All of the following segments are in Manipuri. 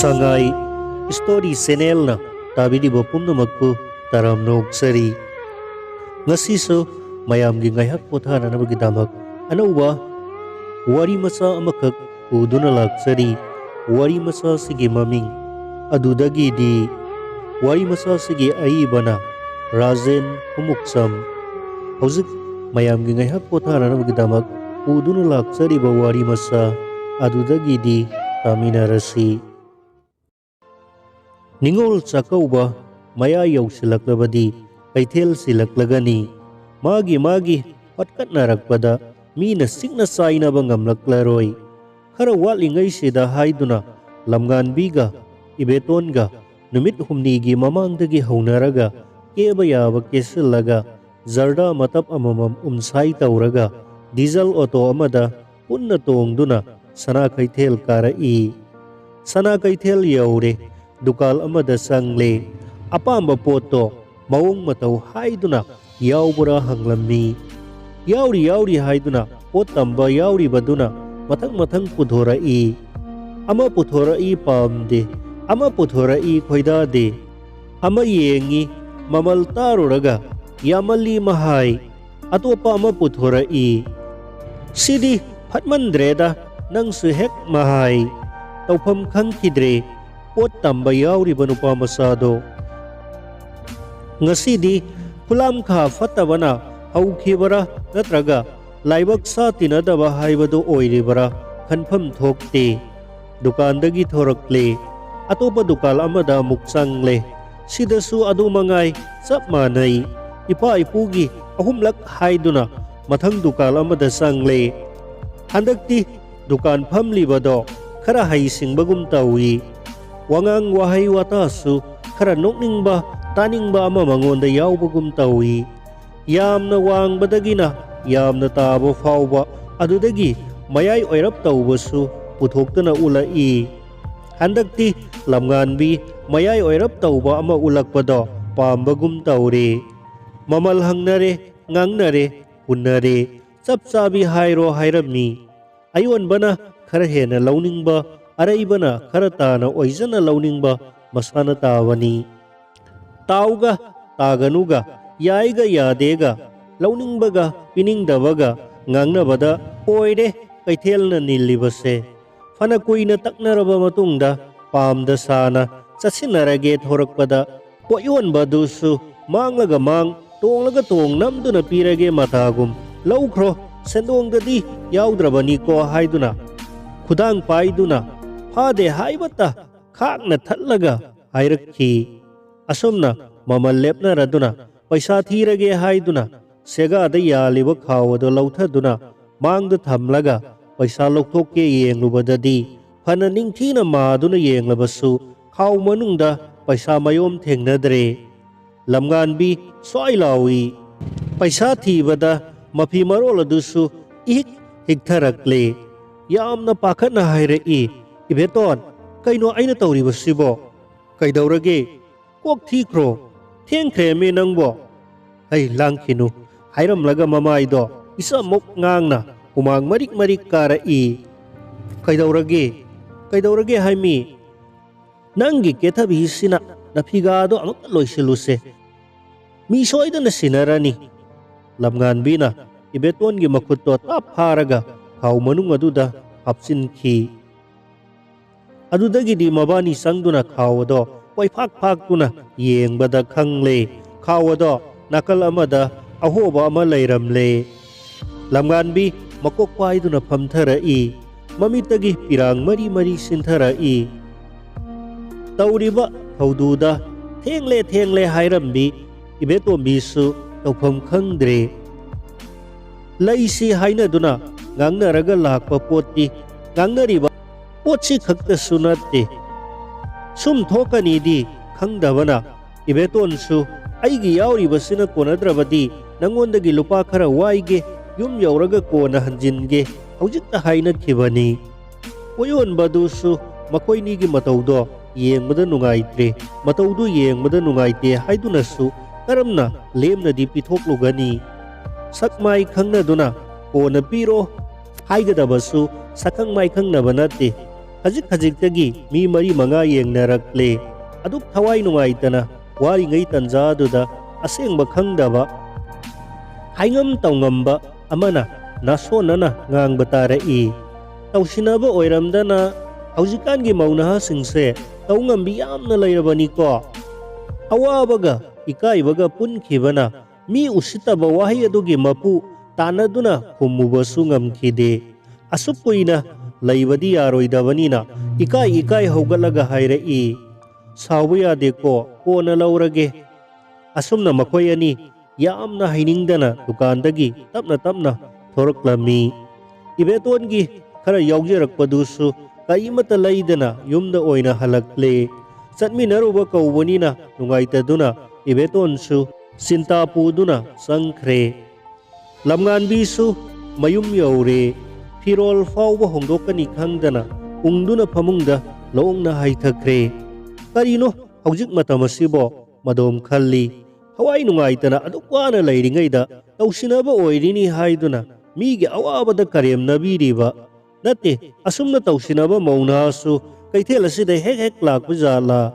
Sangai Story Channel na tabiribo pumnamakpu taram noksari. Ngasiso mayamgi ngayhak pothananabagidamak anauba wari masa amakak uduna laksari. Wari masa sige maming adudagi di wari masa sige aibana Rajen Humuksam. Hauzik mayamgi ngayhak pothananabagidamak uduna laksari ba wari masa adudagi di taminarasi. Ningol Chakauba maya yausilaklabadi kaithel silaklagani. Magi patkat narakpada mina sikna sainaba ngamlaklaroy. Khara walingai sida haiduna lamnganbiga ibetonga numit humnigi mamangdagi haunaraga keba yaba kesilaga zarda matap amamam umsai tauraga diesel auto amada punna tongduna sana kaithel karai. Sana kaithel yaure dukal amada sangle apamba poto mawong mataw haiduna yaubura hanglammi. Yauri haiduna pot tamba yauri baduna mathang puthorai. Ama puthorai pamde ama puthorai khoidade ama yengi mamal taruraga yamali mahai atopa ama puthorai. Sidi phatmandreda nangsu hek mahai tawpham khangkidre pot tamba yauriba nupa masado. Ngasidi hulam kha fatabana haukhibara natraga laibak sa tinadaba haibado oiribara khanpham thokte. Dukandagi thorakle atopa dukal amada muksangle sidasu adu mangai sap manai. Ipa ipugi ahumlak haiduna mathang dukal amada sangle. Handakti dukan phamlibado khara haisingbagum tawi. Wangang wahay watasu khara nokningba taningba ama mangonda yaubagum tawi. Yamna wang badagina yamna tabo fauba adudagi mayay oirap taubasu puthoktana ulai. Handakti lamnganbi mayay oirap tauba ama ulakpada pambagum taure. Mamalhangnare ngangnare hunnare sapsabi hairo hairami. Ayon bana khara hena launingba araibana kharatana oizana launingba masana tawani. Tauga taganuga yaiga yadega launingbaga piningdabaga ngangnabada oire kaithelna nilibase. Fana kuina taknaraba matungda pamda sana sasinarage thorakpada poyon badusu manglaga mang tonglaga tong namduna pirage matagum laukro sendongdadi yaudrabani ko haiduna khudang paiduna phade haibata khakna thatlaga hairakhi. Asomna mamal lepna raduna paisa thirage haiduna sega da yaliba khawado lauthaduna mangda thamlaga paisa loktokke yenglubadadi phana ningthina maduna yenglabasu khaw manungda paisa mayom thengnadre. Lamnganbi soilawi paisa thibada mafi marol adusu ik higtharakle. Yamna pakhana hairei ibeton kaino aina tawribasibo kaidaurage kok thikro thengkhre me nangbo. Hai langkhinu hairamlaga mamaido isa mok ngangna humang marik karai. Kaidaurage haimi nangi kethabi sina napigado amak loisiluse mi soidana sinarani. Lamnganbi na ibeton gi makhutto tap haraga khaw manung aduda hapsinki. Adudagi di mabani sangduna khawado paifak tuna yengbada khangle. Khawado nakal amada ahoba ama leiramle. Lamnganbi makokpaiduna phamtharai mamitagi pirang mari sintharai. Tauriba thaududa thengle hairambi ibetombisu tawpham khangdre. Laisi hainaduna ngangnaraga lakpa poti ngangnariba potsi khakta sunate. Sum thokani di khangdabana ibetonsu aigi yauribasina konadrabadi nangondagi lupa khara waige yum yauraga kona hanjinge haujikta hainakhibani. Poyon badusu makoinigi mataudo yengbada nungaitre mataudu yengbada nungaite haidunasu karamna lemna di pithoklugani. Sakmai khangnaduna kona piro haigadabasu sakangmai khangnaba nate ꯈꯖꯤꯛꯇꯒꯤ ꯃꯤ ꯃꯔꯤ ꯃꯉꯥ ꯌꯦꯡꯅꯔꯛꯂꯦ꯫ ꯑꯗꯨꯛ ꯊꯋꯥꯏ ꯅꯨꯡꯉꯥꯏꯇꯅ ꯋꯥꯔꯤꯉꯩ ꯇꯟꯖꯥꯗꯨꯗ ꯑꯁꯦꯡꯕ ꯈꯪꯗꯕ ꯍꯥꯏꯉꯝ ꯇꯧꯉꯝꯕ ꯑꯃꯅ ꯅꯥꯁꯣꯟꯅꯅ ꯉꯥꯡꯕ ꯇꯥꯔꯛꯏ꯫ ꯇꯧꯁꯤꯟꯅꯕ ꯑꯣꯏꯔꯝꯗꯅ ꯍꯧꯖꯤꯛꯀꯥꯟꯒꯤ ꯃꯧ ꯅꯍꯥꯁꯤꯡꯁꯦ ꯇꯧ ꯉꯝꯕꯤ ꯌꯥꯝꯅ ꯂꯩꯔꯕꯅꯤꯀꯣ꯫ ꯑꯋꯥꯕꯒ ꯏꯀꯥꯏꯕꯒ ꯄꯨꯟꯈꯤꯕꯅ ꯃꯤ ꯎꯁꯤꯠꯇꯕ ꯋꯥꯍꯩ ꯑꯗꯨꯒꯤ ꯃꯄꯨ ꯇꯥꯟꯅꯗꯨꯅ ꯈꯨꯝꯃꯨꯕꯁꯨ ꯉꯝꯈꯤꯗꯦ꯫ ꯑꯁꯨꯛ ꯀꯨꯏꯅ ꯂꯩꯕꯗꯤ ꯌꯥꯔꯣꯏꯗꯕꯅꯤꯅ ꯏꯀꯥꯏ ꯍꯧꯒꯠꯂꯒ ꯍꯥꯏꯔꯛꯏ, ꯁꯥꯎꯕ ꯌꯥꯗꯦꯀꯣ, ꯀꯣꯟꯅ ꯂꯧꯔꯒꯦ꯫ ꯑꯁꯨꯝꯅ ꯃꯈꯣꯏ ꯑꯅꯤ ꯌꯥꯝꯅ ꯍꯩꯅꯤꯡꯗꯅ ꯗꯨꯀꯥꯟꯗꯒꯤ ꯇꯞꯅ ꯊꯣꯔꯛꯂꯝꯃꯤ꯫ ꯏꯕꯦꯇꯣꯟꯒꯤ ꯈꯔ ꯌꯥꯎꯖꯔꯛꯄꯗꯨꯁꯨ ꯀꯔꯤꯃꯠꯇ ꯂꯩꯗꯅ ꯌꯨꯝꯗ ꯑꯣꯏꯅ ꯍꯜꯂꯛꯂꯦ꯫ ꯆꯠꯃꯤꯟꯅꯔꯨꯕ ꯀꯧꯕꯅꯤꯅ ꯅꯨꯡꯉꯥꯏꯇꯗꯨꯅ ꯏꯕꯦꯇꯣꯟꯁꯨ ꯆꯤꯟꯇꯥ ꯄꯨꯗꯨꯅ ꯆꯪꯈ꯭ꯔꯦ꯫ ꯂꯝꯉꯥꯟꯕꯤꯁꯨ ꯃꯌꯨꯝ ꯌꯧꯔꯦ꯫ ꯐꯤꯔꯣꯜ ꯐꯥꯎꯕ ꯍꯣꯡꯗꯣꯛꯀꯅꯤ ꯈꯪꯗꯅ ꯎꯪꯗꯨꯅ ꯐꯃꯨꯡꯗ ꯂꯣꯡꯅ ꯍꯥꯏꯊꯈ꯭ꯔꯦ꯫ ꯀꯔꯤꯅꯣ ꯍꯧꯖꯤꯛ ꯃꯇꯝ ꯑꯁꯤꯕꯣ? ꯃꯗꯣꯝ ꯈꯜꯂꯤ꯫ ꯊꯋꯥꯏ ꯅꯨꯡꯉꯥꯏꯇꯅ ꯑꯗꯨꯛ ꯋꯥꯅ ꯂꯩꯔꯤꯉꯩꯗ ꯇꯧꯁꯤꯟꯅꯕ ꯑꯣꯏꯔꯤꯅꯤ ꯍꯥꯏꯗꯨꯅ ꯃꯤꯒꯤ ꯑꯋꯥꯕꯗ ꯀꯔꯦꯝꯅꯕꯤꯔꯤꯕ ꯅꯠꯇꯦ꯫ ꯑꯁꯨꯝꯅ ꯇꯧꯁꯤꯟꯅꯕ ꯃꯧ ꯅꯍꯥꯁꯨ ꯀꯩꯊꯦꯜ ꯑꯁꯤꯗ ꯍꯦꯛ ꯂꯥꯛꯄ ꯖꯥꯠꯂꯥ?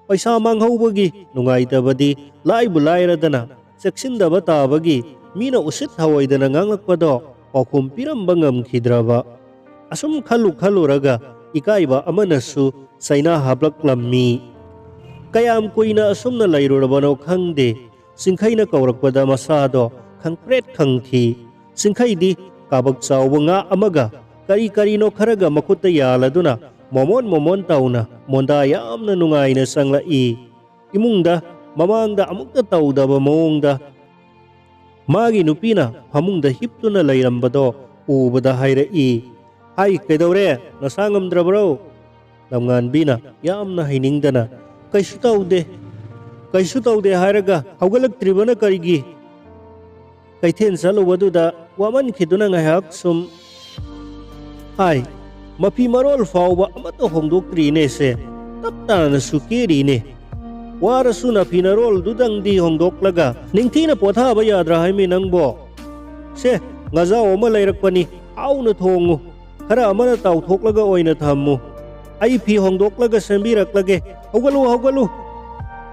ꯄꯩꯁꯥ ꯃꯥꯡꯍꯧꯕꯒꯤ ꯅꯨꯡꯉꯥꯏꯇꯕꯗꯤ ꯂꯥꯏꯕꯨ ꯂꯥꯏꯔꯗꯅ ꯆꯦꯛꯁꯤꯟꯗꯕ ꯇꯥꯕꯒꯤ ꯃꯤꯅ ꯎꯁꯤꯠ ꯊꯑꯣꯏꯗꯅ ꯉꯥꯡꯂꯛꯄꯗꯣ ꯄꯥꯎꯈꯨꯝ ꯄꯤꯔꯝꯕ ꯉꯝꯈꯤꯗ꯭ꯔꯕ꯫ ꯑꯁꯨꯝ ꯈꯜꯂꯨꯔꯒ ꯏꯀꯥꯏꯕ ꯑꯃꯅꯁꯨ ꯆꯩꯅꯥ ꯍꯥꯞꯂꯛꯂꯝꯃꯤ꯫ ꯀꯌꯥꯝ ꯀꯨꯏꯅ ꯑꯁꯨꯝꯅ ꯂꯩꯔꯨꯔꯕꯅꯣ ꯈꯪꯗꯦ꯫ ꯆꯤꯡꯈꯩꯅ ꯀꯧꯔꯛꯄꯗ ꯃꯁꯥꯗꯣ ꯈꯪꯄ꯭ꯔꯦꯛ ꯈꯪꯈꯤ꯫ ꯆꯤꯡꯈꯩꯗꯤ ꯀꯥꯕꯛ ꯆꯥꯎꯕ ꯉꯥ ꯑꯃꯒ ꯀꯔꯤꯅꯣ ꯈꯔꯒ ꯃꯈꯨꯠꯇ ꯌꯥꯜꯂꯗꯨꯅ ꯃꯣꯃꯣꯟ ꯇꯧꯅ ꯃꯣꯟꯗꯥ ꯌꯥꯝꯅ ꯅꯨꯡꯉꯥꯏꯅ ꯆꯪꯂꯛꯏ꯫ ꯏꯃꯨꯡꯗ ꯃꯃꯥꯡꯗ ꯑꯃꯨꯛꯇ ꯇꯧꯗꯕ ꯃꯑꯣꯡꯗ ꯃꯥꯒꯤ ꯅꯨꯄꯤꯅ ꯐꯃꯨꯡꯗ ꯍꯤꯞꯇꯨꯅ ꯂꯩꯔꯝꯕꯗꯣ ꯎꯕꯗ ꯍꯥꯏꯔꯛꯏ, ꯍꯥꯏ, ꯀꯩꯗꯧꯔꯦ? ꯅꯁꯥ ꯉꯝꯗ꯭ꯔꯕ꯭ꯔꯣ? ꯂꯝꯉꯥꯟꯕꯤꯅ ꯌꯥꯝꯅ ꯍꯩꯅꯤꯡꯗꯅ, ꯀꯩꯁꯨ ꯇꯧꯗꯦ ꯍꯥꯏꯔꯒ ꯍꯧꯒꯠꯂꯛꯇ꯭ꯔꯤꯕꯅ ꯀꯔꯤꯒꯤ? ꯀꯩꯊꯦꯜ ꯆꯠꯂꯨꯕꯗꯨꯗ ꯋꯥꯃꯟꯈꯤꯗꯨꯅ ꯉꯥꯏꯍꯥꯛ ꯁꯨꯝ ꯍꯥꯏ, ꯃꯐꯤ ꯃꯔꯣꯜ ꯐꯥꯎꯕ ꯑꯃꯠꯇ ꯍꯣꯡꯗꯣꯛꯇ꯭ꯔꯤꯅꯦꯁꯦ, ꯇꯞ ꯇꯥꯅꯁꯨ ꯀꯦꯔꯤꯅꯦ꯫ ꯋꯥꯔꯁꯨ ꯅꯐꯤ ꯅꯔꯣꯜꯗꯨꯗꯪꯗꯤ ꯍꯣꯡꯗꯣꯛꯂꯒ ꯅꯤꯡꯊꯤꯅ ꯄꯣꯊꯥꯕ ꯌꯥꯗ꯭ꯔꯥ ꯍꯥꯏꯃꯤ ꯅꯪꯕꯣ? ꯁꯦ, ꯉꯥꯖꯥꯎ ꯑꯃ ꯂꯩꯔꯛꯄꯅꯤ, ꯍꯥꯎꯅ ꯊꯣꯡꯉꯨ, ꯈꯔ ꯑꯃꯅ ꯇꯥꯎꯊꯣꯛꯂꯒ ꯑꯣꯏꯅ ꯊꯝꯃꯨ, ꯑꯩ ꯐꯤ ꯍꯣꯡꯗꯣꯛꯂꯒ ꯁꯦꯝꯕꯤꯔꯛꯂꯒꯦ, ꯍꯧꯒꯠꯂꯨ꯫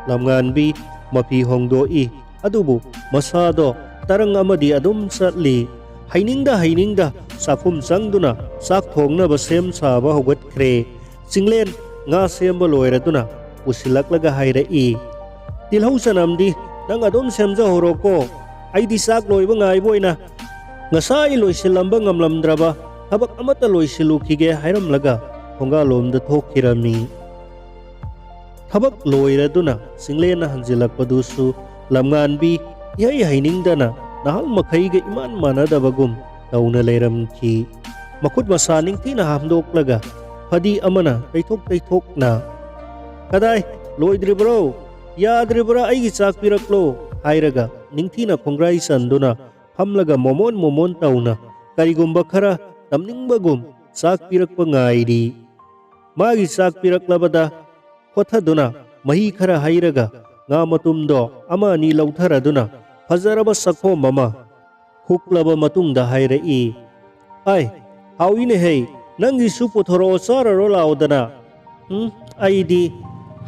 ꯂꯝꯉꯥꯟꯕꯤ ꯃꯐꯤ ꯍꯣꯡꯗꯣꯛꯏ, ꯑꯗꯨꯕꯨ ꯃꯁꯥꯗꯣ ꯇꯔꯪ ꯑꯃꯗꯤ ꯑꯗꯨꯝ ꯆꯠꯂꯤ꯫ ꯍꯩꯅꯤꯡꯗ ꯆꯥꯛꯈꯨꯝ ꯆꯪꯗꯨꯅ ꯆꯥꯛ ꯊꯣꯡꯅꯕ ꯁꯦꯝ ꯁꯥꯕ ꯍꯧꯒꯠꯈ꯭ꯔꯦ꯫ ꯆꯤꯡꯂꯦꯟ ꯉꯥ ꯁꯦꯝꯕ ꯂꯣꯏꯔꯗꯨꯅ ꯄꯨꯁꯤꯜꯂꯛꯂꯒ ꯍꯥꯏꯔꯛꯏ, ꯇꯤꯜꯍꯧ ꯆꯅꯝꯗꯤ ꯅꯪ ꯑꯗꯨꯝ ꯁꯦꯝꯖꯍꯧꯔꯣꯀꯣ, ꯑꯩꯗꯤ ꯆꯥꯛ ꯂꯣꯏꯕ ꯉꯥꯏꯕ ꯑꯣꯏꯅ ꯉꯁꯥꯏ ꯂꯣꯏꯁꯤꯜꯂꯝꯕ ꯉꯝꯂꯝꯗ꯭ꯔꯕ ꯊꯕꯛ ꯑꯃꯠꯇ ꯂꯣꯏꯁꯤꯜꯂꯨꯈꯤꯒꯦ ꯍꯥꯏꯔꯝꯂꯒ ꯊꯣꯡꯒꯥꯜꯂꯣꯝꯗ ꯊꯣꯛꯈꯤꯔꯝꯃꯤ꯫ ꯊꯕꯛ ꯂꯣꯏꯔꯗꯨꯅ ꯆꯤꯡꯂꯦꯟꯅ ꯍꯟꯖꯤꯜꯂꯛꯄꯗꯨꯁꯨ ꯂꯝꯉꯥꯟꯕꯤ ꯏꯍꯩ ꯍꯩꯅꯤꯡꯗꯅ ꯅꯍꯥꯟ ꯃꯈꯩꯒ ꯏꯃꯥꯟ ꯃꯥꯟꯅꯗꯕꯒꯨꯝ ꯇꯧꯅ ꯂꯩꯔꯝꯈꯤ꯫ ꯃꯈꯨꯠ ꯃꯁꯥ ꯅꯤꯡꯊꯤꯅ ꯍꯥꯝꯗꯣꯛꯂꯒ ꯐꯗꯤ ꯑꯃꯅ ꯇꯩꯊꯣꯛꯅ, ꯀꯗꯥꯏ, ꯂꯣꯏꯗ꯭ꯔꯤꯕ꯭ꯔꯣ? ꯌꯥꯗ꯭ꯔꯤꯕ꯭ꯔꯥ ꯑꯩꯒꯤ ꯆꯥꯛ ꯄꯤꯔꯛꯂꯣ ꯍꯥꯏꯔꯒ ꯅꯤꯡꯊꯤꯅ ꯈꯣꯡꯒ꯭ꯔꯥꯏ ꯆꯟꯗꯨꯅ ꯐꯝꯂꯒ ꯃꯣꯃꯣꯟ ꯇꯧꯅ ꯀꯔꯤꯒꯨꯝꯕ ꯈꯔ ꯇꯝꯅꯤꯡꯕꯒꯨꯝ ꯆꯥꯛ ꯄꯤꯔꯛꯄ ꯉꯥꯏꯔꯤ꯫ ꯃꯥꯒꯤ ꯆꯥꯛ ꯄꯤꯔꯛꯂꯕꯗ ꯈꯣꯊꯗꯨꯅ ꯃꯍꯤ ꯈꯔ ꯍꯩꯔꯒ ꯉꯥ ꯃꯇꯨꯝꯗꯣ ꯑꯃ ꯑꯅꯤ ꯂꯧꯊꯔꯗꯨꯅ ꯐꯖꯔꯕ ꯆꯈꯣꯝ ꯑꯃ ꯍꯨꯛꯂꯕ ꯃꯇꯨꯡꯗ ꯍꯥꯏꯔꯛꯏ, ꯑꯥꯏ, ꯍꯥꯎꯏꯅꯦꯍꯦ, ꯅꯪꯒꯤꯁꯨ ꯄꯨꯊꯣꯔꯛꯑꯣ, ꯆꯥꯔꯔꯣ ꯂꯥꯎꯗꯅ꯫ ꯑꯩꯗꯤ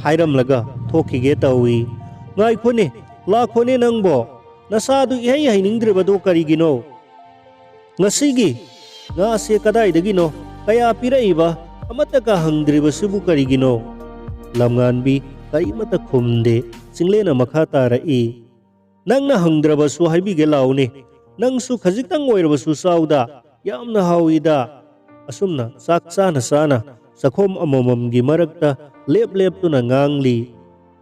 ꯍꯥꯏꯔꯝꯂꯒ ꯊꯣꯛꯈꯤꯒꯦ ꯇꯧꯏ꯫ ꯉꯥꯏꯈꯣꯅꯦ, ꯂꯥꯛꯈꯣꯅꯦ ꯅꯪꯕꯣ, ꯅꯁꯥꯗꯨ ꯏꯍꯩ ꯍꯩꯅꯤꯡꯗ꯭ꯔꯤꯕꯗꯣ ꯀꯔꯤꯒꯤꯅꯣ? ꯉꯁꯤꯒꯤ ꯉꯥꯁꯦ ꯀꯗꯥꯏꯗꯒꯤꯅꯣ? ꯀꯌꯥ ꯄꯤꯔꯛꯏꯕ? ꯑꯃꯠꯇꯒ ꯍꯪꯗ꯭ꯔꯤꯕꯁꯤꯕꯨ ꯀꯔꯤꯒꯤꯅꯣ? ꯂꯝꯉꯥꯟꯕꯤ ꯀꯔꯤꯃꯠꯇ ꯈꯨꯝꯗꯦ꯫ ꯆꯤꯡꯂꯦꯟꯅ ꯃꯈꯥ ꯇꯥꯔꯛꯏ, ꯅꯪꯅ ꯍꯪꯗ꯭ꯔꯕꯁꯨ ꯍꯥꯏꯕꯤꯒꯦ ꯂꯥꯎꯅꯦ, ꯅꯪꯁꯨ ꯈꯖꯤꯛꯇꯪ ꯑꯣꯏꯔꯕꯁꯨ ꯆꯥꯎꯗ, ꯌꯥꯝꯅ ꯍꯥꯎꯏꯗ꯫ ꯑꯁꯨꯝꯅ ꯆꯥꯛ ꯆꯥꯅ ꯆꯈꯣꯝ ꯑꯃꯃꯝꯒꯤ ꯃꯔꯛꯇ ꯂꯦꯞꯇꯨꯅ ꯉꯥꯡꯂꯤ꯫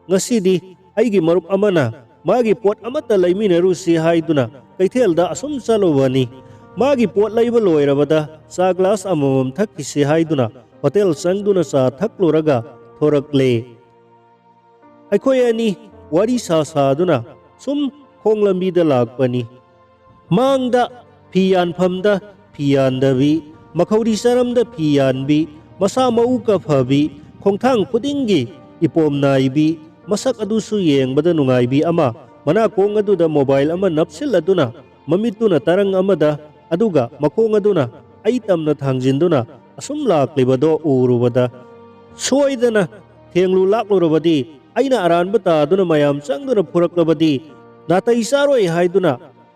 ꯉꯁꯤꯗꯤ ꯑꯩꯒꯤ ꯃꯔꯨꯞ ꯑꯃꯅ ꯃꯥꯒꯤ ꯄꯣꯠ ꯑꯃꯠꯇ ꯂꯩꯃꯤꯟꯅꯔꯨꯁꯤ ꯍꯥꯏꯗꯨꯅ ꯀꯩꯊꯦꯜꯗ ꯑꯁꯨꯝ ꯆꯠꯂꯨꯕꯅꯤ꯫ ꯃꯥꯒꯤ ꯄꯣꯠ ꯂꯩꯕ ꯂꯣꯏꯔꯕꯗ ꯆꯥ ꯒ꯭ꯂꯥꯁ ꯑꯃꯃꯝ ꯊꯛꯈꯤꯁꯤ ꯍꯥꯏꯗꯨꯅ ꯍꯣꯇꯦꯜ ꯆꯪꯗꯨꯅ ꯆꯥ ꯊꯛꯂꯨꯔꯒ ꯊꯣꯔꯛꯂꯦ꯫ ꯑꯩꯈꯣꯏ ꯑꯅꯤ ꯋꯥꯔꯤ ꯁꯥꯗꯨꯅ ꯁꯨꯝ ꯈꯣꯡ ꯂꯝꯕꯤꯗ ꯂꯥꯛꯄꯅꯤ꯫ ꯃꯥꯡꯗ ꯐꯤ ꯌꯥꯟꯐꯝꯗ ꯐꯤ ꯌꯥꯟꯗꯕꯤ, ꯃꯈꯧꯔꯤ ꯆꯔꯝꯗ ꯐꯤ ꯌꯥꯟꯕꯤ, ꯃꯁꯥ ꯃꯎꯀ ꯐꯕꯤ, ꯈꯣꯡꯊꯥꯡ ꯈꯨꯗꯤꯡꯒꯤ ꯏꯄꯣꯝ ꯅꯥꯏꯕꯤ, ꯃꯁꯛ ꯑꯗꯨꯁꯨ ꯌꯦꯡꯕꯗ ꯅꯨꯡꯉꯥꯏꯕꯤ ꯑꯃ, ꯃꯅꯥꯀꯣꯡ ꯑꯗꯨꯗ ꯃꯣꯕꯥꯏꯜ ꯑꯃ ꯅꯞꯁꯤꯜꯂꯗꯨꯅ, ꯃꯃꯤꯠꯇꯨꯅ ꯇꯔꯪ ꯑꯃꯗ, ꯑꯗꯨꯒ ꯃꯈꯣꯡ ꯑꯗꯨꯅ ꯑꯩ ꯇꯝꯅ ꯊꯥꯡꯖꯤꯟꯗꯨꯅ asum laklibado urubada soidana thenglu laklurabadi aina aranba taaduna mayam changduna phuraklabadi natai saroi haiduna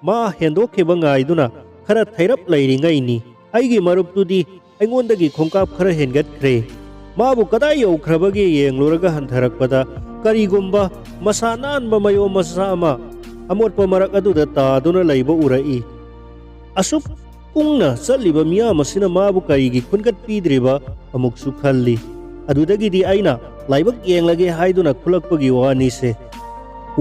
ma hendokheba ngaiduna khara thairap leiringaini aigi maruptudi aingondagi khongkap khara hengatkhre mabu kadai yaukrabagi yengluraga hantharakpada karigumba masa nanba mayo masa ama amotpa marak aduda taaduna leiba urai asuk kungna chaliba miyam asina mabu karigi khungat pidriba amuksu khalli adudagidi aina laibak yenglage haiduna khulakpagi wani se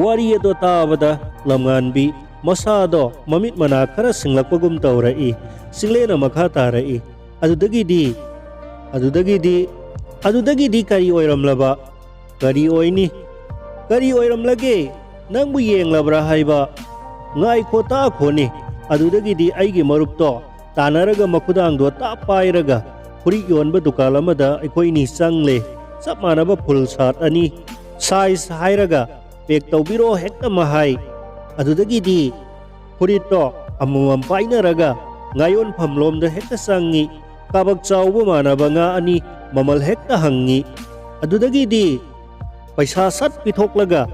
wari edo taabada lamnganbi masado mamit mana khara singlakpagum tawrai singlena makha tarai adudagidi kari oiramlaba kari oini kari oiramlage nangbu yenglabra haiba ngai khota khoni adudagidi aigi marupto tanaraga makudangdo ta pairaga puri yonba dukal amada aikoini changle chap manaba full sat ani size hairaga pek tawbiro hekta mahai adudagidi purito amumam painaraga ngayon phamlomda hekta sangi kabak chawba manaba nga ani mamal hekta hangi adudagidi paisa sat pithoklaga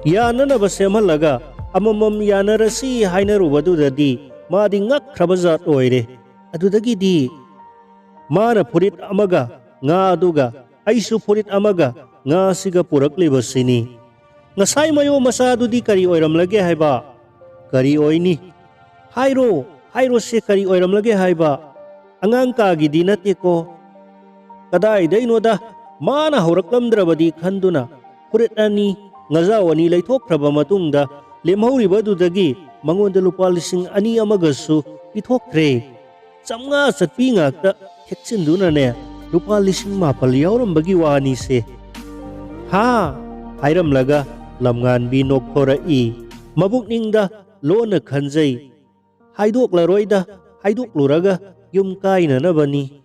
yananaba semhalaga amamam yanarasi hainarubadudadi madi ngakhrabazat oire adudagidi mana purit amaga nga aduga aisu purit amaga nga siga puraklibasini ngasai mayo masadudi kari oiramlage haiba kari oini hairo se kari oiramlage haiba angang kagidi nate ko kadai dainoda mana horaklamdrabadi khanduna purit ani ngazawani leithokhraba matungda lemhauribadudagi mangonda lupa 2,000 amagasu pithokre chamnga chatpi ngakta thekchindunane lupa 9,000 yaurambagi wani se ha hairamlaga lamnganbi nokhorai mabukningda lona khanjai haidoklaroi da haidokluraga yum kainanabani